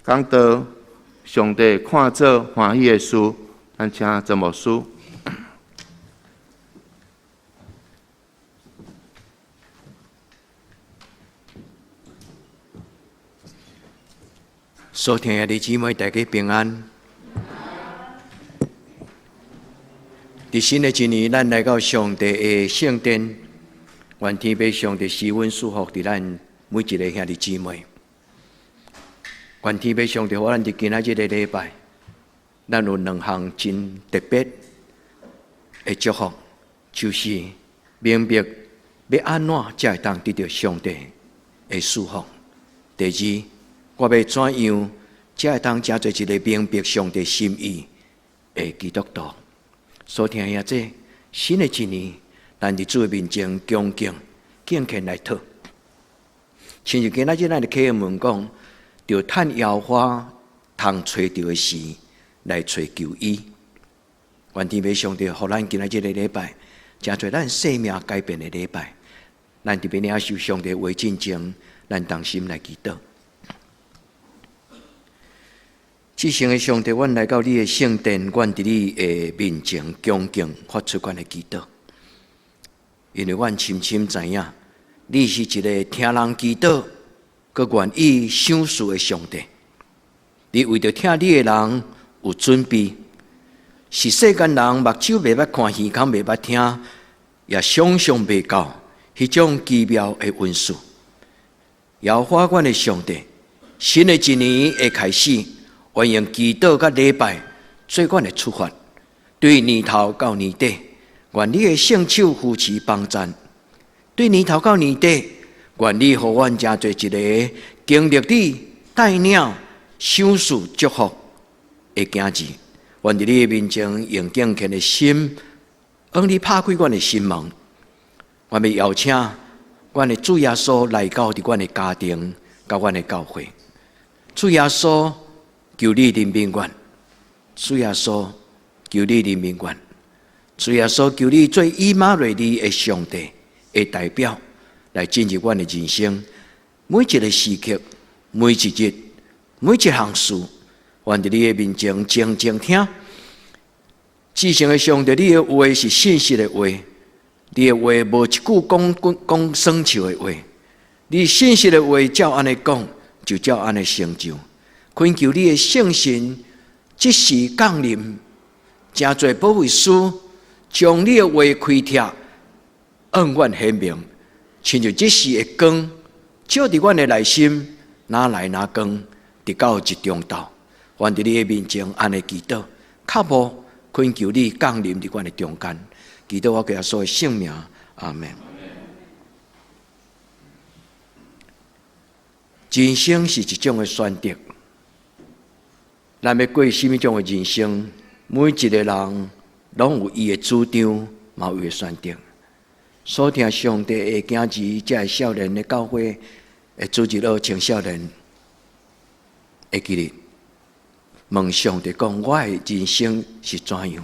讲到上帝看做欢喜的事，咱请曾牧师。所听的姊妹，大家平安。伫新的一年，咱来到上帝的圣殿，愿天父上帝施恩祝福伫咱每一个兄弟姊妹。愿天父上帝互咱伫今仔日的礼拜，咱有两项真特别的祝福，就是明白要安怎才会当得到上帝的祝福。第二，我要怎样才会当成做一个明白上帝心意的基督徒？所听下这新的一年，咱伫主的面前恭敬虔来讨。亲像今仔日咱的启问讲，着趁摇花通找到的时，来找求伊。愿天父上帝，互咱今仔日的礼拜，成做咱生命改变的礼拜。咱伫边领受上帝话进前，咱同心来祈祷。至圣的上帝，阮来到你的圣殿，阮伫你的面前恭敬发出阮的祈祷，因为阮深深知影，你是一个听人祈祷，佮愿意赏赐的上帝。你为着听你的人有准备，是世间人目睭袂捌看，耳孔袂捌听，也想象袂到迄种奇妙的恩赐。摇花阮的上帝，新的一年的开始。愿用祈祷甲礼拜做阮的出发，对年头到年底，愿你的圣手扶持帮赞；对年头到年底，愿你互阮成做一个经历你带领、赏赐、祝福的行子。愿伫你的面前用敬虔的心，向你拍开阮的心门。我要邀请阮的主耶稣来到伫阮的家庭、甲阮的教会。主耶稣。求你怜悯阮，主耶稣，求你怜悯阮，主耶稣，求你做以马内利的上帝的代表，来进入阮的人生每一个时刻、每一日、每一项事，愿伫你的面前静静听。至圣的上帝，你的话是信实的话，你的话无一句讲生笑的话，你信实的话照安尼讲，就照安尼成就。恳求你的圣神即时降临，真侪保惠师将你的话开帖，按阮显明，亲像即时的光，照伫阮的内心，哪来哪光，直到一中道。愿伫你的面前安尼祈祷，较无恳求你降临伫阮的中间，祈祷我给耶稣的圣名，阿门。人生是一种的选择。咱要过什么种的人生？每一个人拢有伊的主张，嘛有伊的选择。所听上帝的囝子，才会少年的教会会组织到青少年的纪律，问上帝讲：我的人生是怎样？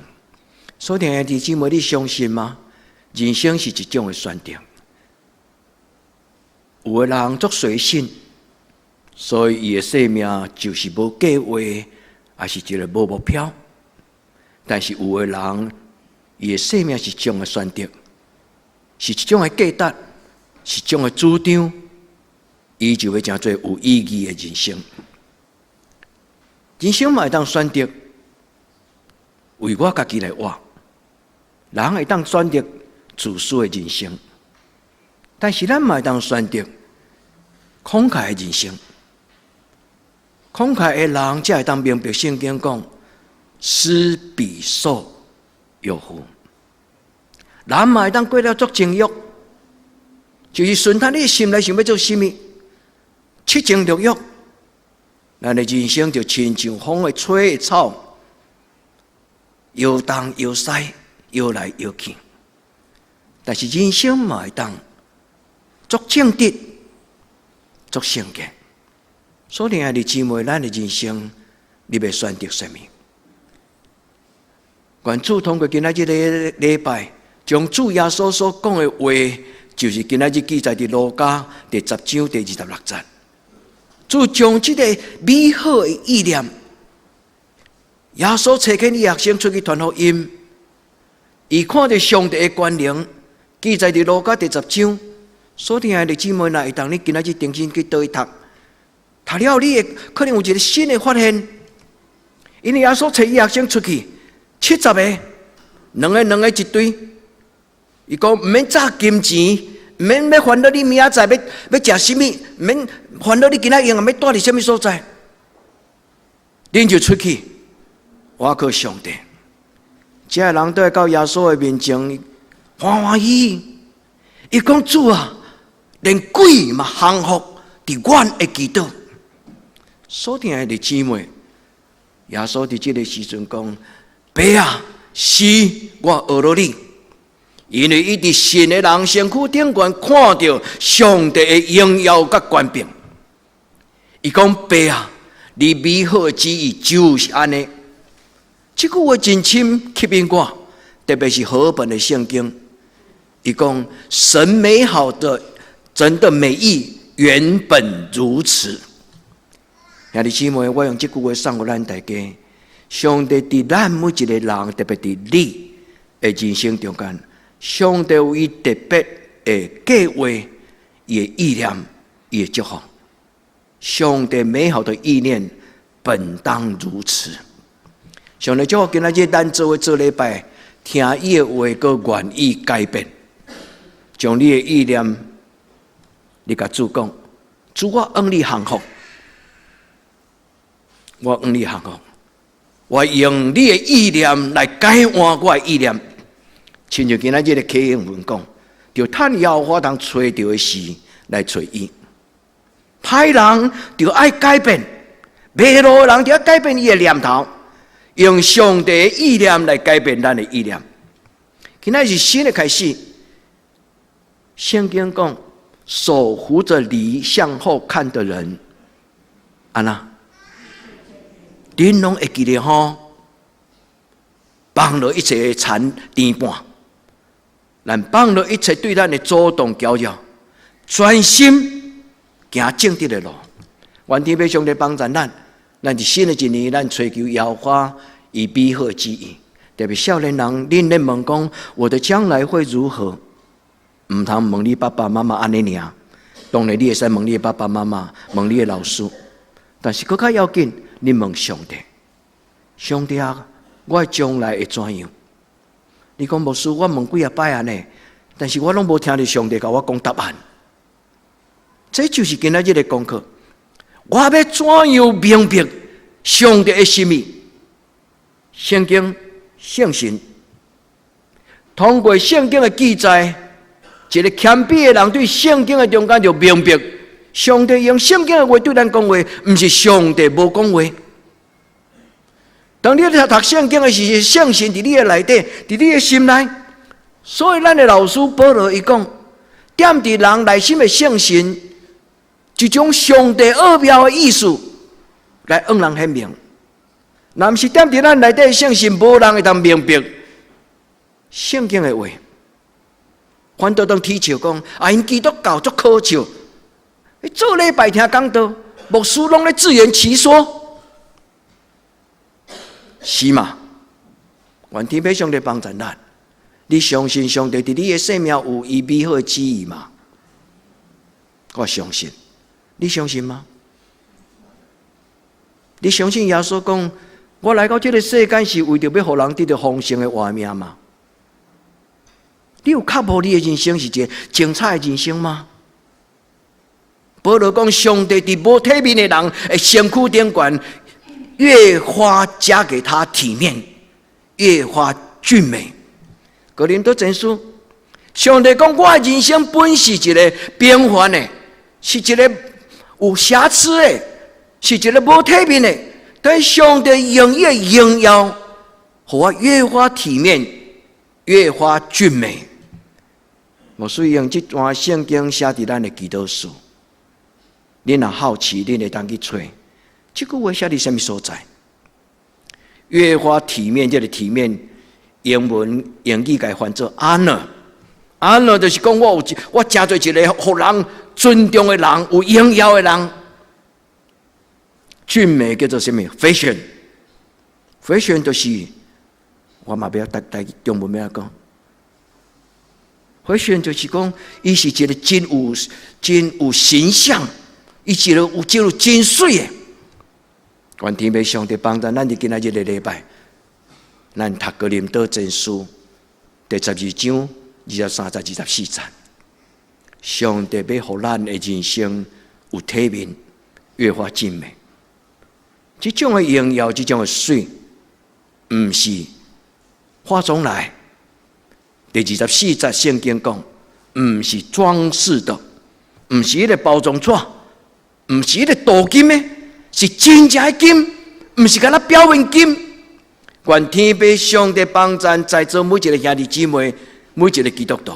所听的弟兄姊妹，你相信吗？人生是一种的选择。有的人作随性，所以伊的生命就是无计划。也是一个无目标，但是有的人，伊的生命是一种的选择，是一种的价值，是一种的主张，伊就会成做有意义的人生。人生嘛会当选择为我家己来活，人会当选择自私的人生，但是咱嘛会当选择慷慨的人生。慷慨的人才会当明白圣经讲，施比受有福。人嘛会当过了足情欲，就是顺他你的心内想要做什么，七情六欲，咱的人生就亲像风的吹的草，摇东摇西，摇来摇去。但是人生嘛会当足正直，足圣洁。所以，爱的姊妹，咱的人生，你要选择什么？愿主通过今仔日的礼拜，将主耶稣所讲的话，就是今仔日记载伫路加第10章第26节。就将这个美好的意念，耶稣差遣伊学生出去传福音，伊看到上帝的权能，记载伫路加第10章。所以啊，弟姊妹呐，会当你今仔日定心去倒去读，读了你会可能有一个新的发现。因为耶稣差伊学生出去70个，两个一堆。伊讲唔免砸金钱，唔免要烦恼你明仔载要食什么，唔免烦恼你今仔用要住伫什么所在。恁就出去，我靠上帝。这个人都会到耶稣的面前，欢欢喜喜。伊讲主啊，连鬼嘛降服伫阮的基督。所以的姊妹，耶稣伫这个时阵讲：爸啊，是我学了你，因为伊伫信的人身躯顶悬看到上帝的荣耀甲权柄。伊讲爸啊，你美好的旨意就是安尼。这句话真深吸引我，特别是和本的圣经。伊讲神美好的真的美意原本如此。兄弟姊妹，我用这句话送给咱大家：上帝伫咱每一个人，特别伫你的人生中间，上帝有伊特别的计划、伊的意念、伊的祝福。上帝美好的意念本当如此。上帝祝福今仔日咱做礼拜，听伊的话，搁愿意改变。将你的意念，你甲主讲，主我愿你幸福，我愿你幸福，我用你的意念来改换我的意念。亲像今仔日的启应文讲，就趁妖我当找到的事来找伊。歹人就爱改变，迷路的人就要改变伊的念头，用上帝的意念来改变咱的意念。今仔是新的开始。圣经讲，手扶着犁向后看的人，安那，恁拢会记得吼，放了一切的田半，咱放了一切对咱的主动搅扰，专心行正直的路。愿天父上帝帮助咱，咱伫新的一年，咱追求耶和华以美好之意。特别少年人，恁咧问讲，我的将来会如何？唔通问你爸爸妈妈安尼尔，当然你会使问你的爸爸妈妈，问你的老师，但是更加要紧，你问上帝。上帝啊，我的将来会怎样？你讲牧师，我问几啊摆安尼，但是我拢无听到上帝甲我讲答案。这就是今仔日的功课。我要怎样明白上帝的心意？圣经、圣神，通过圣经的记载。一个谦卑的人对圣经的中间就明白，上帝用圣经的话对咱讲话，不是上帝无讲话。当你在读圣经的时候，圣神伫你的内底，伫你的心内。所以咱的老师保罗伊讲，点伫人内心的圣神，就将上帝奥妙的意思来向人显明。若不是点伫咱内底的圣神，无人会当明白圣经的话。反倒当踢笑讲，因基督教足可笑，做礼拜听讲道，牧师拢咧自圆其说，是嘛？愿天父上帝帮助咱，你相信上帝伫你的生命有伊美好的旨意吗？我相信，你相信吗？你相信耶稣讲，我来到这个世间是为着要互人得到丰盛的活命吗？你有确保你的人生是一个精彩的人生吗？保罗讲，上帝伫无体面的人的身躯顶悬，越发加给他体面，越发俊美。哥林多前书，上帝讲，我的人生本是一个平凡的，是一个有瑕疵的，是一个无体面的，但上帝用伊的荣耀，让我越发体面，越发俊美。我所以用这段圣经写伫咱的祈祷书，恁若好奇，恁会当去找。这句话写伫什么所在？越发体面，这个体面，英文用语改翻作 honor。honor 就是讲我真做一个互人尊重的人，有荣耀的人。俊美叫做什么 ？fashion 就是我嘛不要带中文要讲。fashion 就是讲，伊是一个真有形象，伊一个有真水的。愿天父上帝帮助咱伫今仔日的礼拜，咱读哥林多前书第12章23节24节，上帝要互咱的人生有体面，越发精美。这种的荣耀，这种的水，毋是化妆来。第24节圣经讲，毋是装饰的，毋是迄个包装纸，毋是迄个镀金的，是真正的金，毋是敢若表面金。愿天父上帝帮助在座每一个兄弟姊妹，每一个基督徒，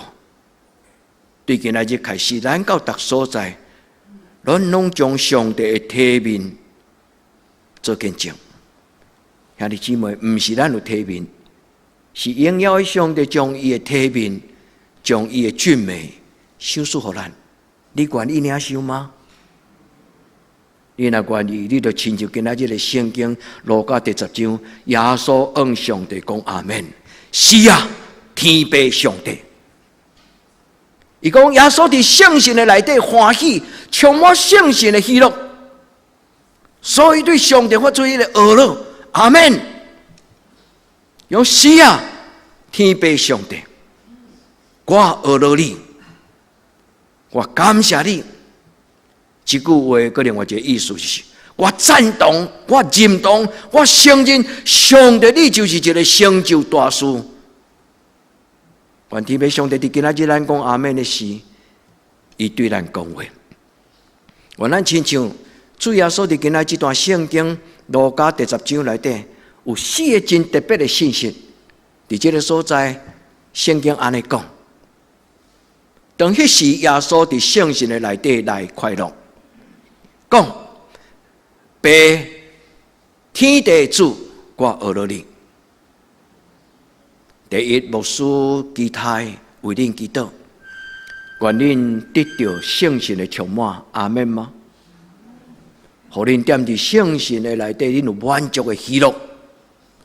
对今仔日开始，咱到逐所在，咱拢将上帝的体面做见证。兄弟姊妹，毋是咱有体面。是荣耀的上帝将伊的体面、将伊的俊美赏赐予咱。你愿意领受吗？你若愿意，你就亲像今仔日的圣经路加第10章，耶稣向上帝讲阿们。是啊，天父上帝。伊讲耶稣伫圣神的内底欢喜，充满圣神的喜乐，所以对上帝发出伊个俄乐，阿们。用是啊，天父上帝，我学了你，我感谢你。这句话个另外一个意思就是，我赞同，我认同，我承认上帝你就是一个成就大事。愿天父上帝伫今仔日咱讲阿们的时，伊对咱讲话。愿咱亲像主耶稣伫今仔这段圣经路加第10章内底。有4个真特别的信息，伫这个所在，圣经安尼讲：当迄时，耶稣伫圣神的内底来快乐，讲：爸，天地主，我学了你。第一，牧师基泰为恁祈祷，愿恁得到圣神的充满，阿们吗？互恁踮伫圣神的内底，恁有满足的喜乐。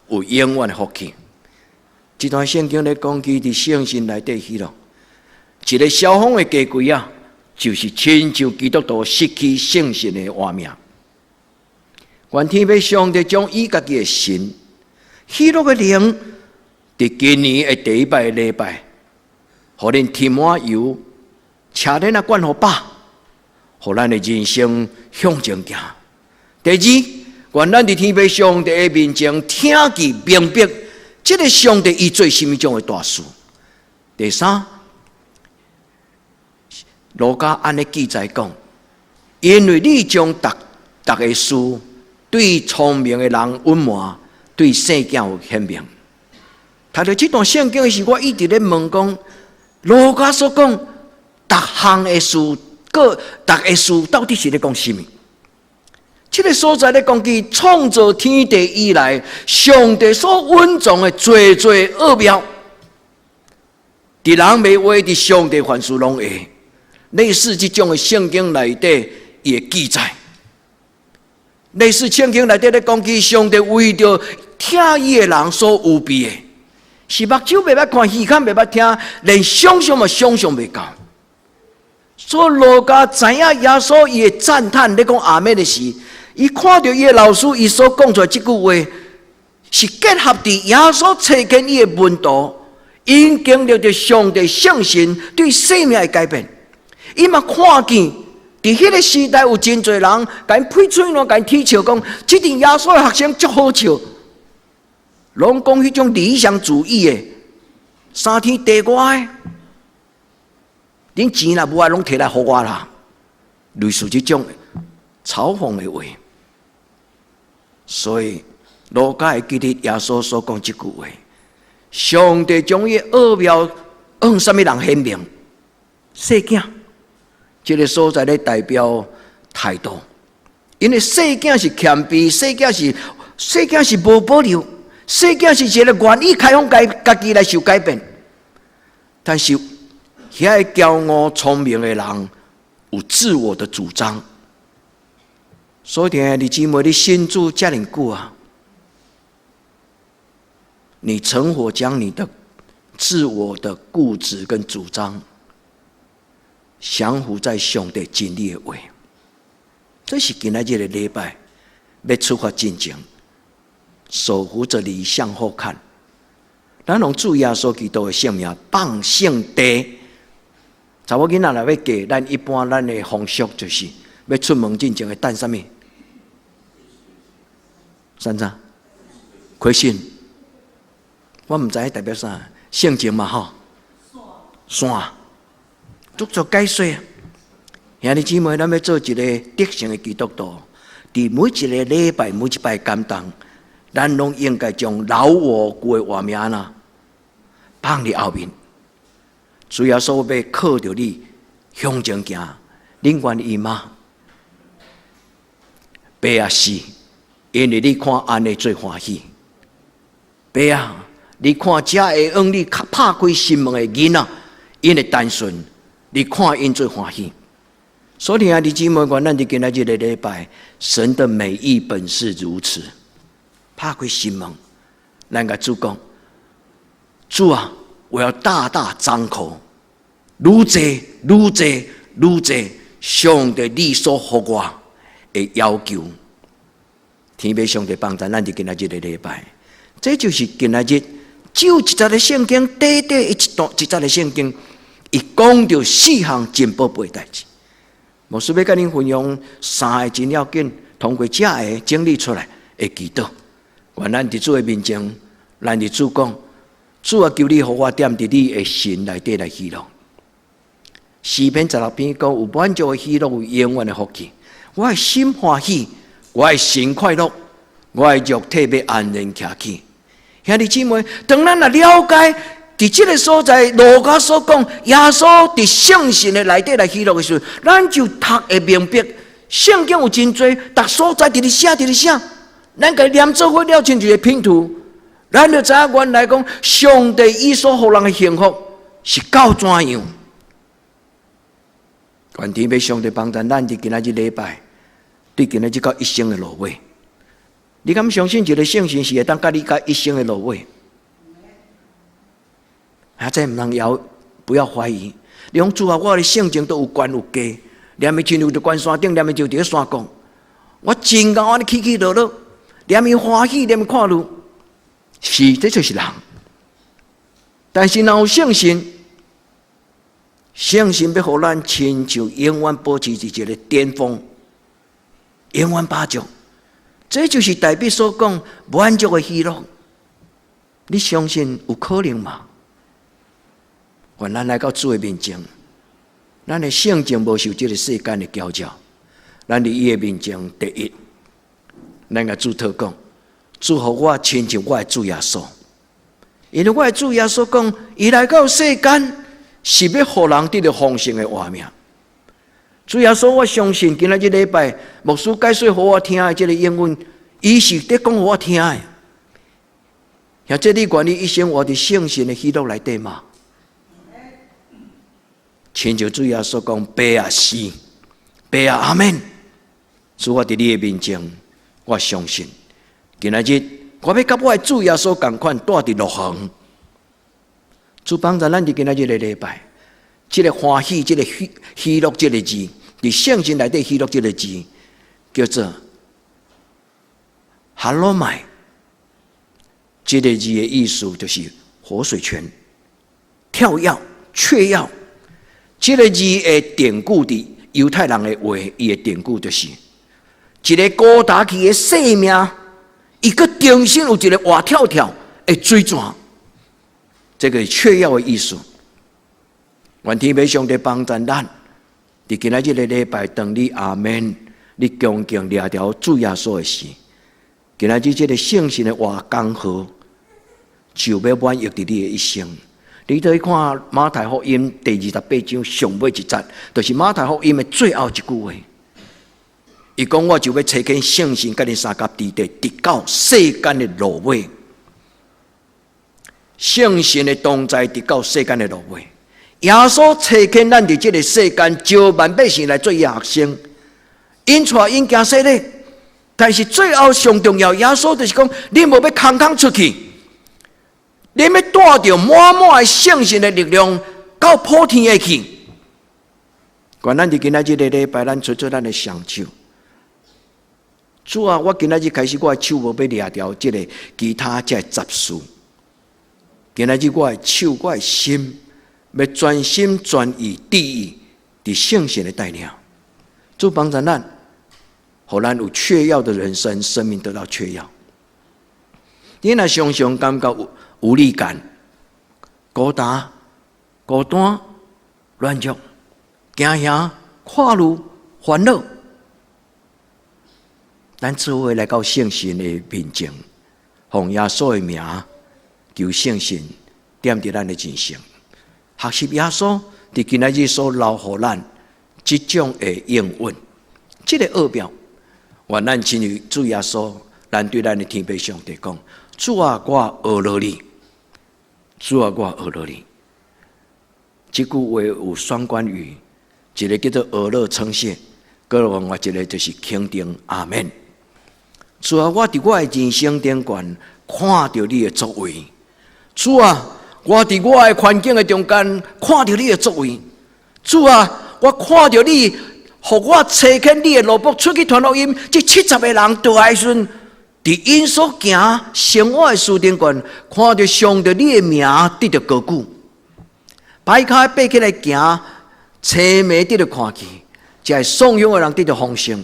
有永远的福气。这段圣经咧讲起伫圣神内底喜乐，一个消防的家规啊，就是亲像基督徒失去圣神的画面。愿天父上帝将伊家己的神喜乐的灵，伫今年的第一摆礼拜，互恁添满油，车恁啊灌互饱，互咱的人生向前行。第二。愿咱伫天父上帝的面前听见明白，这个上帝伊做什么种的大事。第三，路加安尼记载讲，因为你将逐个事对聪明的人隐瞒，对圣经有显明。读到这段圣经的时，我一直咧问讲，路加所讲逐项的事，各逐个事到底是咧讲什么？这个所在咧讲起创造天地以来，上帝所蕴藏的最奥妙，伫人未话，伫上帝凡事拢会。类似这种的圣经内底也记载，类似圣经内底咧讲起上帝为着听伊的人所有备的，是目睭袂捌看，耳孔袂捌听，连想象嘛想象袂到。所以路加知影耶稣伊的赞叹咧讲阿们的时。伊看到伊的老师，伊所讲出来这句话，是结合伫耶稣册建伊的门徒，因经历着上帝圣神对生命的改变。伊嘛看见伫迄个时代有真侪人，甲因呸嘴咯，甲因踢笑讲，即阵耶稣的学生足好笑，拢讲迄种理想主义的3天地外的，恁钱若无爱，拢摕来互我啦，类似这种嘲讽的话。所以，路加会记得耶稣所讲这句话：上帝将伊奥妙向什么人显明？细囝，这个所在咧代表态度，因为细囝是谦卑，细囝是无保留，细囝是一个愿意开放家己来受改变。但是，遐个骄傲聪明的人有自我的主张。所以弟兄姊妹，你信主这么久啊，你成火将你的自我的固执跟主张降服在上帝真理的话，这是今仔日的礼拜要出发进前，守护着理想好看。咱用主耶稣基督的性命放圣地。查某囡仔来要嫁，咱一般咱的风俗就是要出门进前会等什么？三啥？亏信。我唔知代表啥，圣经嘛吼。线。足足解说。兄弟姊妹，咱要做一个德行的基督徒，伫每一个礼拜、每一摆感动，咱拢应该将老我旧的画面呐放伫后面。主要说要靠着你向前行，恁愿意吗？爸啊是，因为你看安尼最欢喜。爸啊，你看这会用你拍开心门的囡仔，因为单纯，你看因最欢喜。所以啊，弟兄姊妹，愿咱伫今仔日的礼拜，神的美意本是如此。拍开心门，咱甲主讲，主啊，我要大大张口，愈济愈济愈济，上帝你所给我的要求，天父上帝帮助咱伫今仔日的礼拜，这就是今仔日就一节的圣经，短短一节的圣经，伊讲到4项真宝贝的代志。牧师要甲恁分享3个真要紧，通过这个整理出来的祈祷。愿咱伫主的面前，咱伫主讲，主啊，求你予我踮伫你的心内底来喜乐。诗篇16篇讲，有满足的喜乐，有永远的福气。我的心欢喜，我的心快乐，我的肉体要安然徛起。兄弟姊妹，当咱来了解伫这个所在，路加所讲，耶稣伫圣神的内底来喜乐的时候，咱就读会明白，圣经有真多，逐所在伫咧写，伫咧写。咱甲念做伙了，亲像一个拼图，咱就知影原来讲，上帝伊所予人的幸福是到怎样？愿天父上帝帮助咱伫今仔日礼拜，对今仔日到一生的路尾。你敢相信一个圣神是会当甲你到一生的路尾？这唔通不要怀疑。你讲主啊，我的圣经都有悬有低，念的亲像伫关山顶，念的就伫咧山讲，我真够安尼起起落落。念伊欢喜，念伊看路，是这就是人。但是若有圣神，圣神要互咱亲像永远保持伫一个巅峰，永远把握。这就是代表所讲满足的喜乐。你相信有可能吗？愿咱来到主的面前，咱的圣经无受这个世间的搅扰，咱伫伊的面前第一。咱甲主祷讲，祝福我亲像我的主耶稣，因为我的主耶稣讲，伊来到世间是要互人得到丰盛的活命。主耶稣，我相信今仔日礼拜牧师解说互我听的这个英文，伊是在讲互我听的。像这你愿意一生活伫圣神的喜乐内底吗？亲像主耶稣讲，爸啊是，爸啊阿门。主我伫你的面前。我相信，今仔日我要甲我的主耶稣同款，住伫乐园。主帮助咱伫今仔日的礼拜，这个欢喜，这个喜乐，这个字，伫圣经内底喜乐这个字，叫做哈罗麦。这个字的意思就是活水泉、跳跃、雀跃。这个字的典故伫犹太人的话，伊的典故就是。一个高大起的生命，伊个中心有一个活跳跳的水泉，这个雀跃的意思。愿天父上帝帮助咱，伫今仔日的礼拜，当你阿门，你恭敬掠条主耶稣的事。今仔日这个圣神的活刚好，就要满足伫你的一生。你可以看马太福音第28章上尾一节，就是马太福音的最后一句话。伊讲，我就要找见圣神，甲你三甲地地，直到世间的落尾。圣神的同在，直到世间的落尾。耶稣找见咱伫这个世间，招万百姓来做学生，因带因行洗礼，但是最后上重要，耶稣就是讲，你无要空空出去，你要带着满满的圣神的力量到普天的去。管咱伫今仔日的礼拜，咱做咱的双手。主啊，我今仔日开始，我的手无要掠掉这个其他这杂事。今仔日我的手，我的心，要专心专意第一，伫圣神的带领。主帮助咱，互咱有确要的人生，生命得到确要。你若常常感觉无力感、孤单、软弱。惊吓、跨路、烦恼，咱做伙来到圣神的面前，奉耶稣的名求圣神点伫咱的人生，学习耶稣伫今仔日所留予咱即种的应允，即个奥妙，愿咱亲如主耶稣，咱对咱的天父上帝讲：主啊，我学了你；主啊，我学了你。即句话有双关语。一个叫做俄勒称谢，另外一个就是肯定阿门。主啊，我伫我的人生顶端看到你的作为。主啊，我伫我的环境的中间看到你的作为。主啊，我看到你，互我差遣你的罗卜出去传福音，这70个人倒来时，伫因所行生活的事顶端，看到上帝你的名得到高举，摆脚爬起来行。青梅得到看见，才会丧勇的人得到丰盛；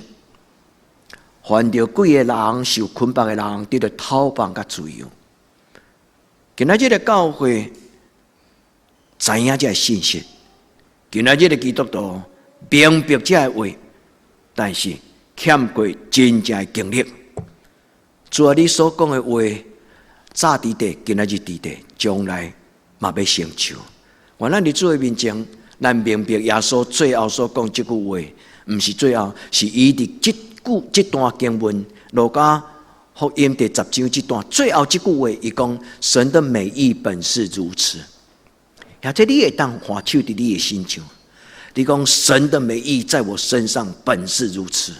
犯着鬼的人、受捆绑的人得到逃放甲自由。今仔日的教会知影这信息，今仔日的基督徒明白这话，但是欠过真正的经历。主啊，你所讲的话，早伫地，今仔日伫地，将来嘛要成就。愿咱伫主的面前。咱明白耶稣最后所讲这句话，不是最后，是伊伫这段经文，路加福音第10章这段最后这句话，伊讲神的美意本是如此。或者你会当换手伫你的心上，你讲神的美意在我身上本是如此。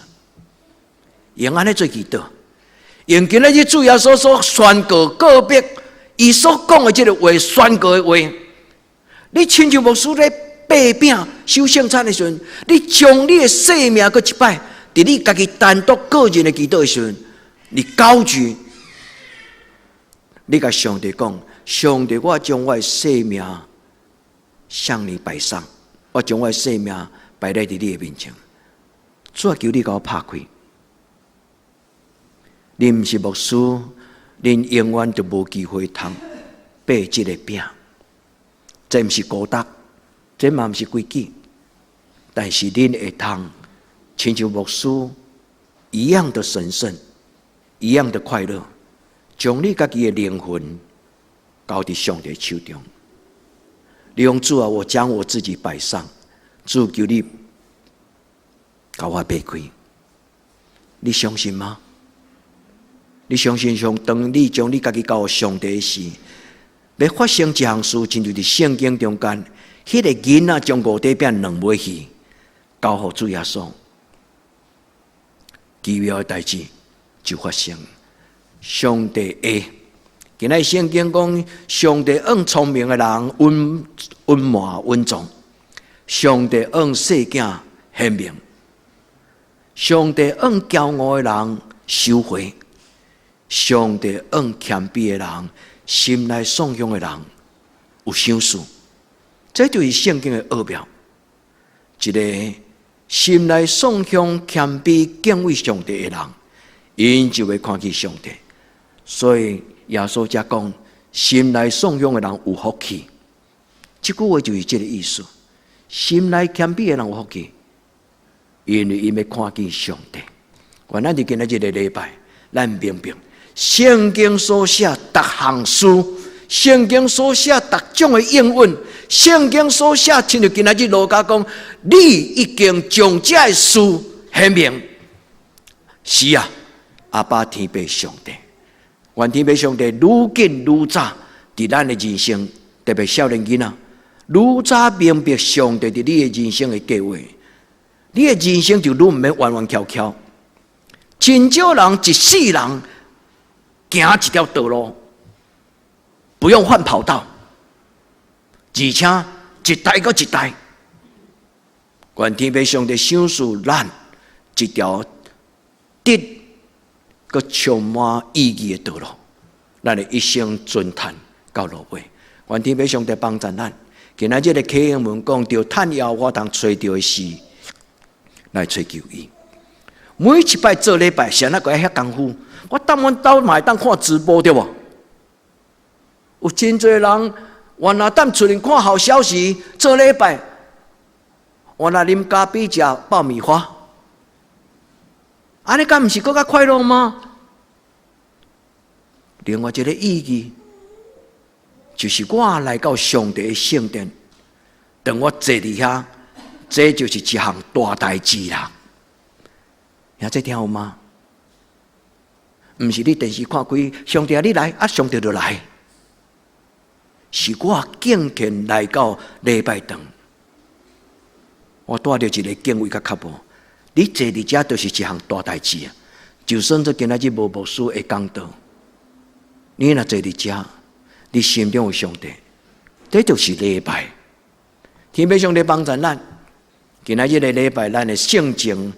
用安尼做祈祷，用今仔日主耶稣所宣告告别，伊所讲的这个话，宣告的话，你亲像牧师咧。八饼收圣餐的时阵，你将你的性命搁一摆，伫你家己单独个人的祈祷的时阵，你高举，你甲上帝讲：上帝，我将我的性命向你摆上，我将我的性命摆在你的面前。主啊，求你甲我拍开。你毋是牧师，恁永远就无机会通爬这个饼，这毋是高德。这嘛不是规矩，但是恁会通亲像牧师一样的神圣，一样的快乐，将你家己的灵魂交伫上帝手中。你用主啊，我将我自己摆上，主求你甲我掰开。你相信吗？你相信上当你将你家己交上帝的时，要发生这项事，亲像伫圣经中间。迄个囡仔将5块饼2尾鱼交互主耶稣，奇妙的代志就发生。上帝爱，今仔圣经讲，上帝恩聪明的人温满稳重，上帝恩细囝显明，上帝恩骄傲的人收回，上帝恩谦卑的人，心内颂扬的人有赏赐。这就是圣经的奥妙，一个心内颂扬、谦卑、敬畏上帝的人，因就会看见上帝。所以耶稣才讲，心内颂扬的人有福气。这句话就是这个意思。心内谦卑的人有福气，因为伊要看见上帝。原来伫今仔日的礼拜，咱明白圣经所写各项事。圣经所写各种的应允，圣经所写，亲像今仔日路加讲，你已经将这个事显明。是啊，阿爸天父上帝，愿天父上帝愈紧愈早伫咱的人生，特别少年囡仔，愈早明白上帝伫你的人生的计划，你的人生就愈毋免弯弯翘翘。真少人一世人行一条道路，不用换跑道，而且一代搁一代，愿天父上帝赏赐咱一条得搁充满意义的道路，咱的一生尊叹到落尾。愿天父上帝帮助咱。今仔日的启应文讲到，趁夜我通找到的事来追求伊。每一摆做礼拜，谁那个遐功夫？我当阮兜嘛会当看直播对无？有真侪人原来当出来看好消息，做礼拜，原来啉咖啡食爆米花，安尼敢毋是更加快乐吗？另外一个意义，就是我来到上帝的圣殿，当我坐伫遐，这就是一项大代志啦。听这听有吗？毋是你电视看开，上帝啊，你来啊，上帝就来。是我敬虔来到礼拜堂，我带着一个敬畏甲脚步。你坐伫遮就是一项大代志啊！就算做今仔日无牧师会讲道，你若坐伫遮，你心中有上帝，这就是礼拜。天父上帝帮助咱，今仔日的礼拜，咱的性情。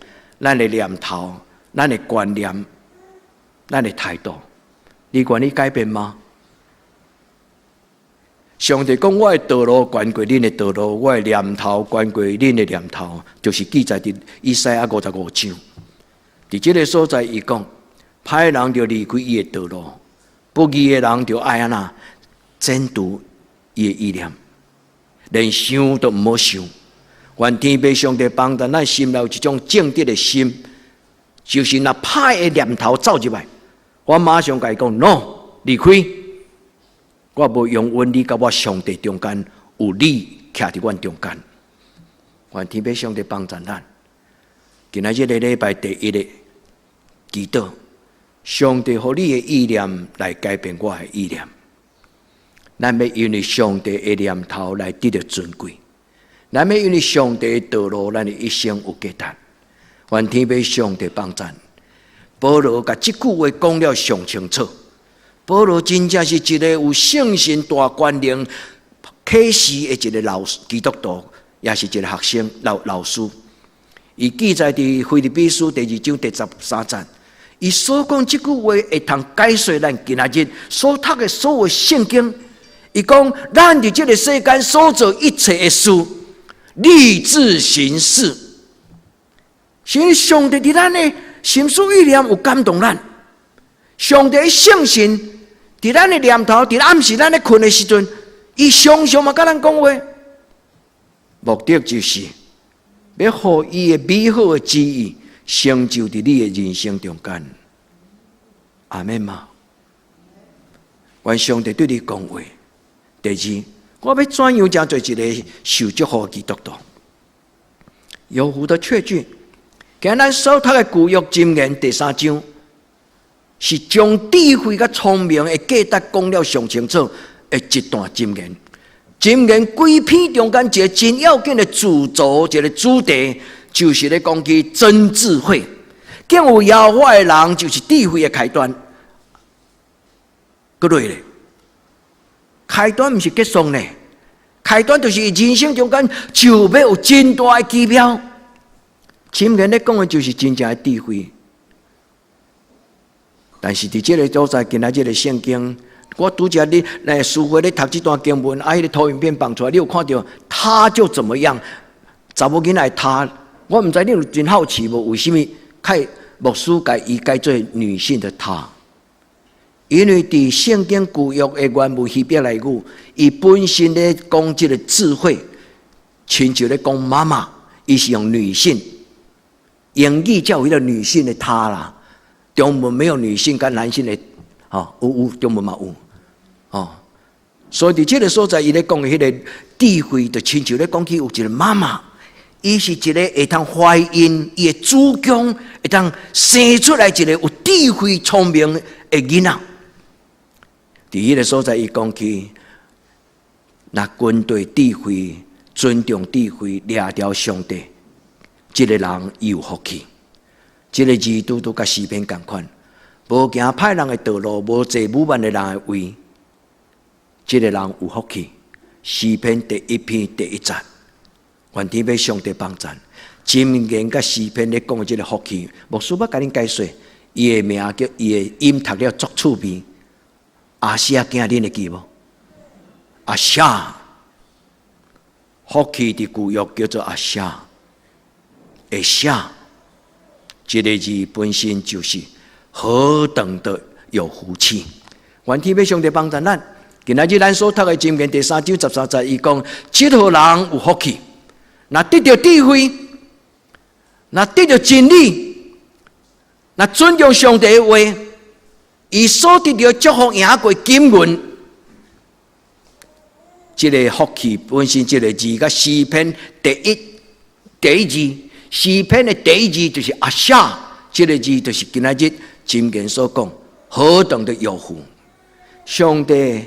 咱的念头、咱的观念、咱的态度，你愿意改变吗？上帝讲：“我的道路悬过恁的道路，我的念头悬过恁的念头。”就是记载伫以赛亚55章。伫这个所在，伊讲：歹人就离开伊的道路，不义的人就爱安那监督伊的意念，连想都毋好想。愿天父上帝帮助咱心内有一种正直的心，就是那歹的念头走入来，我马上甲伊讲 ：“No， 离开！我无用阮你甲我上帝中间，有你徛伫阮中间。”愿天父上帝帮助咱。今仔日的礼拜第一个祈祷，上帝互你的意念来改变我的意念，咱要因为上帝的念头来得到尊贵。咱要因为上帝的道路，咱的一生有价值。愿天父上帝帮助。保罗甲这句话讲了上清楚。保罗真正是一个有圣神大权能启示的一个老基督徒，也是一个学生老师。伊记载伫腓立比书第2章第13节，伊所讲这句话会通解说咱今仔日所读的所有圣经。伊讲，咱伫这个世间所做一切的事。立志行事，是上帝伫咱的心思意念有感动咱。上帝的圣神伫咱的念头，伫暗时咱咧困的时阵，伊常常嘛甲咱讲话，目的就是要互伊的美好的旨意成就伫你的人生中间。阿们吗？愿上帝对你讲话。第二，我要怎样才做一个受祝福的基督徒？有福的确据，今咱所读的旧约箴言第3章，是将智慧甲聪明的价值讲了上清楚的一段箴言。箴言规篇中间一个真要紧的主轴，一个主题，就是咧讲起真智慧。敬有耶和华的人，就是智慧的开端。各位咧。开端不是结束呢，开端就是人生中间就要有真大的指标。箴言咧讲的就是真正的智慧，但是伫这个所在，今仔日的圣经，我拄则你来书会咧读这段经文，迄个投影片放出来，你有看到他就怎么样？查某囡仔他，我唔知你有真好奇无？为什么开牧师改伊改做女性的她？因为伫圣经旧约的原文希伯来语，伊本身咧讲这个智慧，亲像咧讲妈妈，伊是用女性，英语叫有一个女性的她啦。中文没有女性跟男性的，有中文嘛有，所以伫这个所在，伊咧讲的迄个智慧，就亲像咧讲起有一个妈妈，伊是一个会通怀孕，伊的子宫会通生出来一个有智慧、聪明的囡仔。伫迄个所在，伊讲起，那军队智慧、尊重智慧、掠条上帝，这个人有福气。这个字都甲诗篇同款，无行歹人的道路，无坐侮慢的人的位，这个人有福气。诗篇第1篇第1节，愿天父上帝帮赞。箴言甲诗篇咧讲这个福气，牧师要甲恁解说，伊的名叫伊的音读了足趣味。阿夏囝恁会记无？阿夏，福气的古约叫做阿夏，会夏。这个字本身就是何等的有福气！愿天父上帝帮助咱。今仔日咱所读的箴言第3章13节，伊讲：这号人有福气，若得到智慧，若得到真理，若尊重上帝的话，伊所得到祝福赢过经文。这个福气本身，这个字甲诗篇第一字。诗篇的第1字就是阿夏，这个字就是今仔日箴言所讲，何等的有福！上帝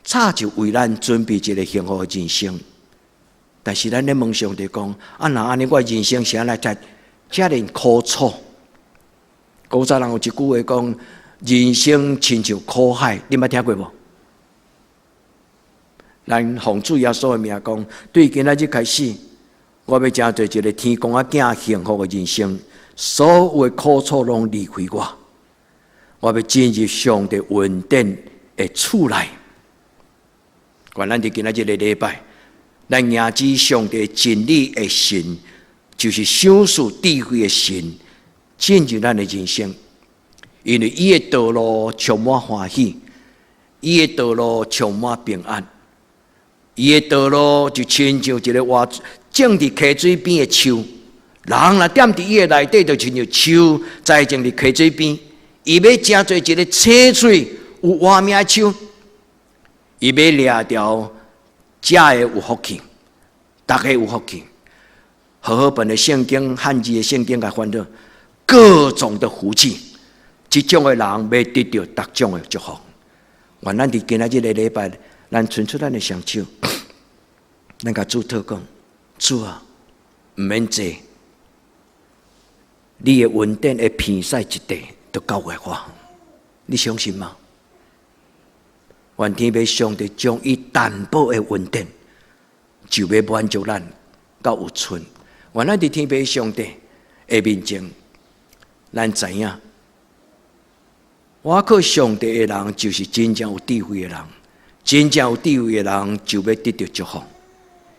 早就为咱准备一个幸福的人生，但是咱咧问上帝讲：啊，那安尼我人生啥来才遮尔苦楚？古早人有一句话讲：人生亲像苦海，你捌听过无？咱奉主耶稣的名讲，对今仔日开始。我要成做一个天公仔囝幸福的人生，所有的苦楚拢离开我。我要进入上帝稳定的厝内。愿咱伫今仔日的礼拜，咱迎接上帝真理的神，就是享受智慧的神，进入咱的人生。因为伊的道路充满欢喜，伊的道路充满平安，伊的道路就亲像一个活种伫溪水边的树，人若踮伫伊的内底，就亲像树栽种伫溪水边。伊要成做一个青翠有活命的树，伊要掠条遮的有福气，大家有福气。好好本的圣经汉字的圣经来翻到各种的福气，这种的人要得到各种的祝福。愿咱伫今仔日的礼拜，咱伸出咱的双手，咱甲主祷讲。主啊，唔免坐，你的稳定的片塞一地都交给我，你相信吗？愿天父上帝将伊担保的稳定，就要满足咱到有存。愿咱伫天父上帝的面前，咱知影，我靠上帝的人就是真正有智慧的人，真正有智慧的人就要得到祝福。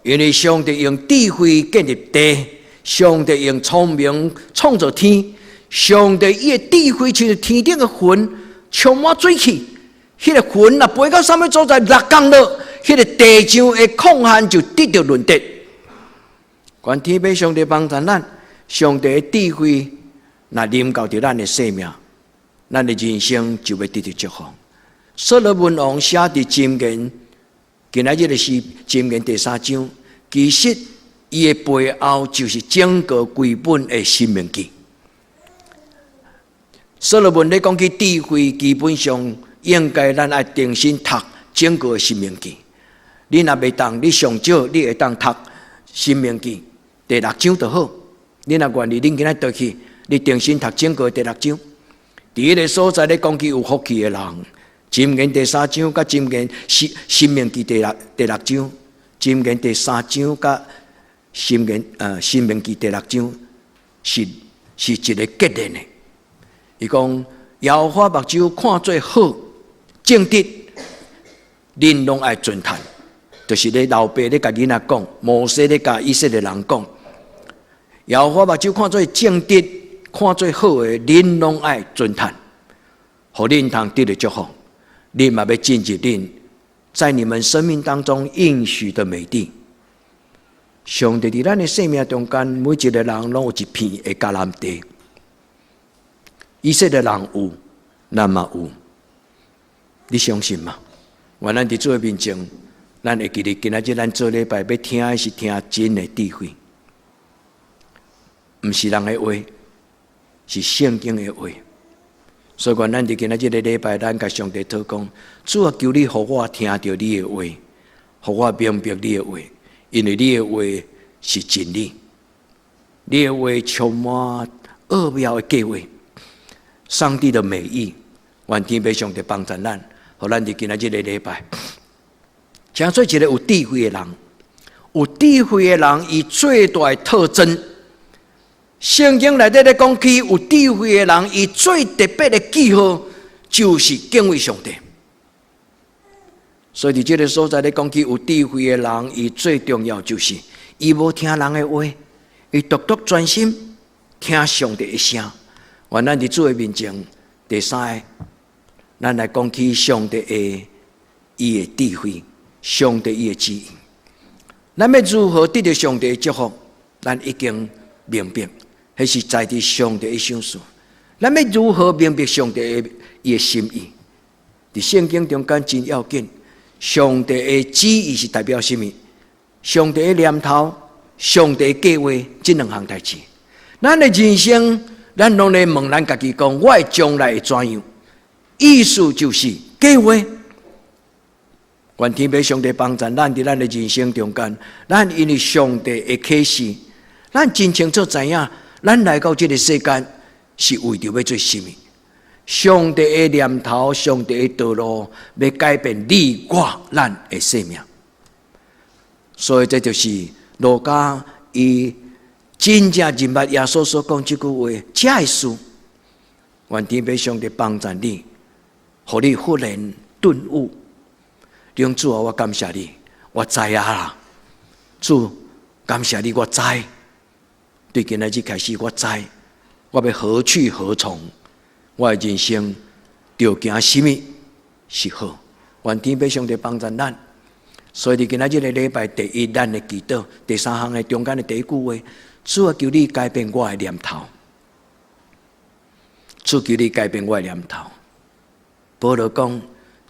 因为上帝用智慧建立地，上帝用聪明创造天，上帝伊的智慧就是天顶的云，充满水气。迄个云若飞到什么所在落降落，迄个地上的空闲就得到润泽。愿天父上帝帮助咱，上帝的智慧若临到伫咱的生命，咱的人生就会得到祝福。所罗门王写伫箴言。今仔日的是箴言第3章，其实伊的背后就是整个规本的申命记。所罗门咧讲起智慧，基本上应该咱爱重新读整个的申命记。你若袂当，你上少你会当读申命记第6章就好。你若愿意，恁今仔倒去，你重新读整个第6章。伫迄个所在咧讲起有福气的人。箴言第3章甲箴言申命记第6章，箴言第3章甲申命记第6章是一个结连的。伊讲耶和华目睭看做好，正直，恁拢爱尊叹。就是咧老爸咧甲囡仔讲，摩西咧甲以色列人讲，耶和华目睭看做正直，看做好的，恁拢爱尊叹，互恁通得到祝福。你嘛要进入恁在你们生命当中应许的美地。上帝伫咱的生命中间，每一个人拢有一片的迦南地。以色列人有，咱嘛有，你相信吗？愿咱伫主的面前，咱会记得今仔日咱做礼拜要听的是听真的智慧，毋是人的话，是圣经的话。所以，咱伫今仔日的礼拜，咱甲上帝祷讲，主啊，求你互我听到你的话，互我明白你的话，因为你的话是真理，你的话充满奥妙的计划，上帝的美意，愿天父上帝帮助咱，互咱伫今仔日的礼拜，请做一个有智慧的人。有智慧的人，伊最大的特征，圣经内底咧讲起有智慧的人，伊最特别的记号就是敬畏上帝。所以伫这个所在咧讲起有智慧的人，伊最重要就是伊无听人的话，伊独独专心听上帝的声。愿咱伫主的面前，第三个，咱来讲起上帝的伊的智慧，上帝伊的旨意。咱要如何得到上帝的祝福？咱已经明白，迄是在伫上帝的手术。咱要如何明白上帝的伊的心意？伫圣经中间真要紧。上帝的旨意是代表什么？上帝的念头、上帝的计划，这两项代志。咱的人生，咱拢来问咱家己讲：我的将来会怎样？意思就是计划。愿天父上帝帮助咱伫咱的人生中间，咱因为上帝的启示，咱真清楚知影，咱来到这个世间是为着要做什么？上帝的念头，上帝的道路，要改变你我咱的生命。所以这就是路加伊真正认捌耶稣所讲这句话，这的事。愿天父上帝帮助你，互你忽然顿悟。主啊，我感谢你，我知啦。主，感谢你，我知。对今仔日开始，我知，我要何去何从？我的人生要行什么是好？愿天父上帝帮助咱。所以伫今仔日的礼拜第一，咱的祈祷第三项的中间的第一句话：主啊，求你改变我的念头。主求你改变我的念头。保罗讲。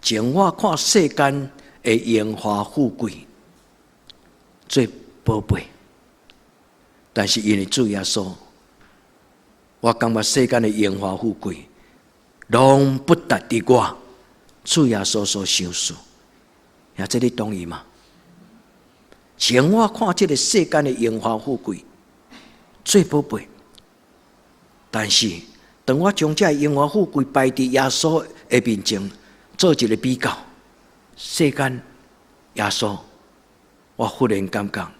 前我看世间的荣华富贵最宝贝，但是因为主耶稣，我感觉世间的荣华富贵，拢不达伫我主耶稣所享受。呀，这你同意吗？前我看这个世间的荣华富贵最宝贝，但是当我将这荣华富贵摆伫耶稣的面前。做一个比较，世间耶稣，我忽然感觉，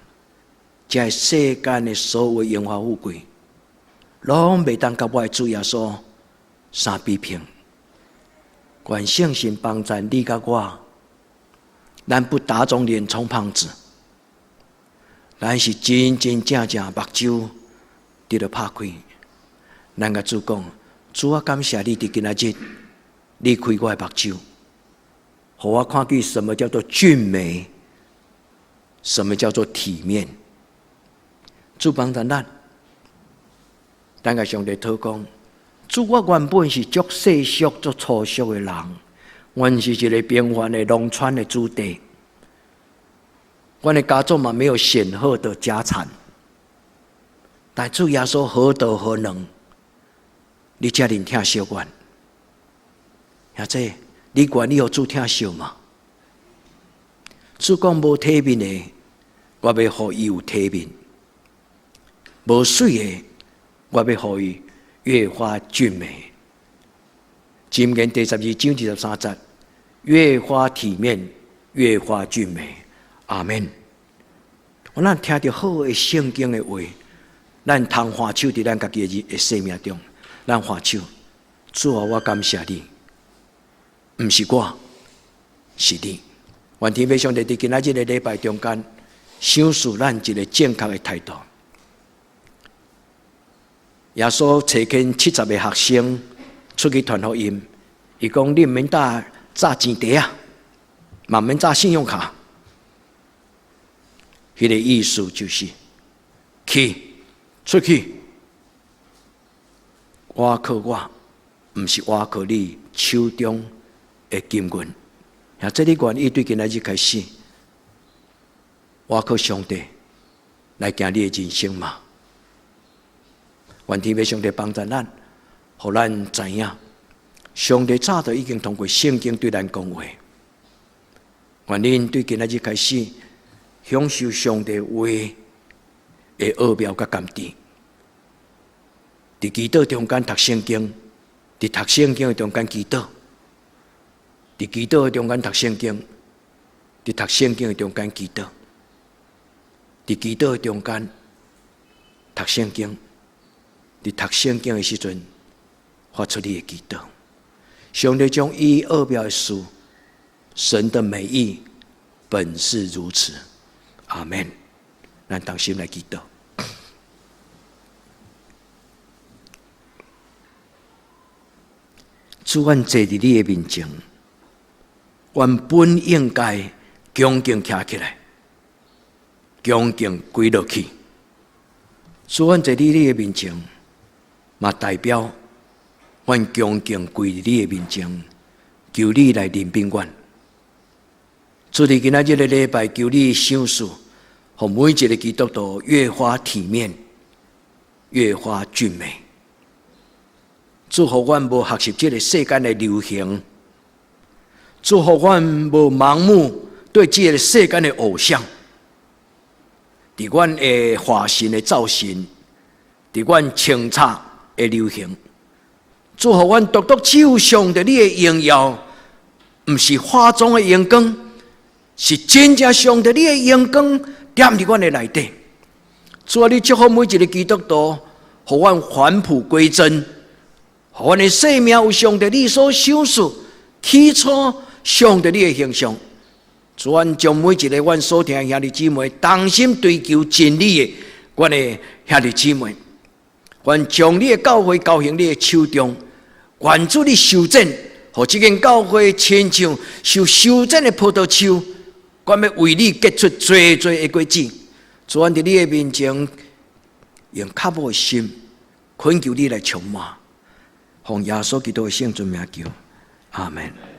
这世间的所有荣华富贵，拢袂当甲我的主耶稣相比拼。愿圣神帮助你甲我，咱不打肿脸充胖子，咱是真真正正目睭伫咧拍开。咱甲主讲，主啊，感谢你伫今仔日。你开我的目睭，互我看见什么叫做俊美，什么叫做体面。主帮助咱，咱甲上帝祷告。主，我原本是足世俗、足粗俗的人，阮是一个平凡的农村的子弟，阮的家族嘛没有显赫的家产，但主耶稣何德何能，你遮尔疼惜阮？呀，这你愿意互主疼惜吗？主讲无体面的，我要互伊有体面；无水的，我要互伊越发俊美。箴言第12章23節，越发体面，越发俊美。阿門。我咱聽到好的聖經的話，咱通歡手佇咱家己的生命中，咱歡手。主啊，我感謝你。不是我，是你。愿天父上帝伫今仔日的礼拜中间，赏赐咱一个正确的态度。耶稣找緊70个学生出去传福音，伊讲：你唔免炸钱袋啊，嘛唔免炸信用卡。迄个意思就是出去，我靠我，唔是我靠你手中的金銀。呀，这里愿意对今仔日开始，我靠上帝来行你的人生嘛。愿天父上帝帮助咱，互咱知影，上帝早就已经通过圣经对咱讲话。愿恁对今仔日开始享受上帝话的奥妙甲甘甜。伫祈祷中间读圣经，伫读圣经的中间祈祷，伫祈祷的中间读圣经，伫读圣经的中间祈祷，伫祈祷的中间读圣经，伫读圣经的时阵发出你的祈祷。上帝将一二表的事，神的美意本是如此。阿们。咱同心来祈祷。主，阮坐伫你的面前，原本应该恭敬站起来，恭敬跪落去。主，阮坐伫你的面前，嘛代表阮恭敬跪伫你的面前，求你来临宾阮。主，伫今仔日的礼拜，求你赏赐，互每一个基督徒越发体面，越发俊美。祝福阮无学习这个世间的流行，祝福阮无盲目对这个世间的偶像，伫阮的化身的造型，伫阮清楚的流行。祝福阮独独只有上帝你的荣耀，毋是化妆的阳光，是真正上帝你的阳光点伫阮的内底。主啊，你祝福每一个基督徒，互阮返璞归真。互阮的生命有上帝你所赏赐，起初上帝你的形象。主，阮将每一个阮所听的兄弟姊妹，同心追求真理的阮的兄弟姊妹，阮将你的教会交行你的手中，愿主你修整，互这间教会亲像受修整的葡萄树，阮要为你结出最最的果子。主，阮伫你的面前，用较无的心，恳求你来充满。奉耶稣基督的圣尊名求，阿门。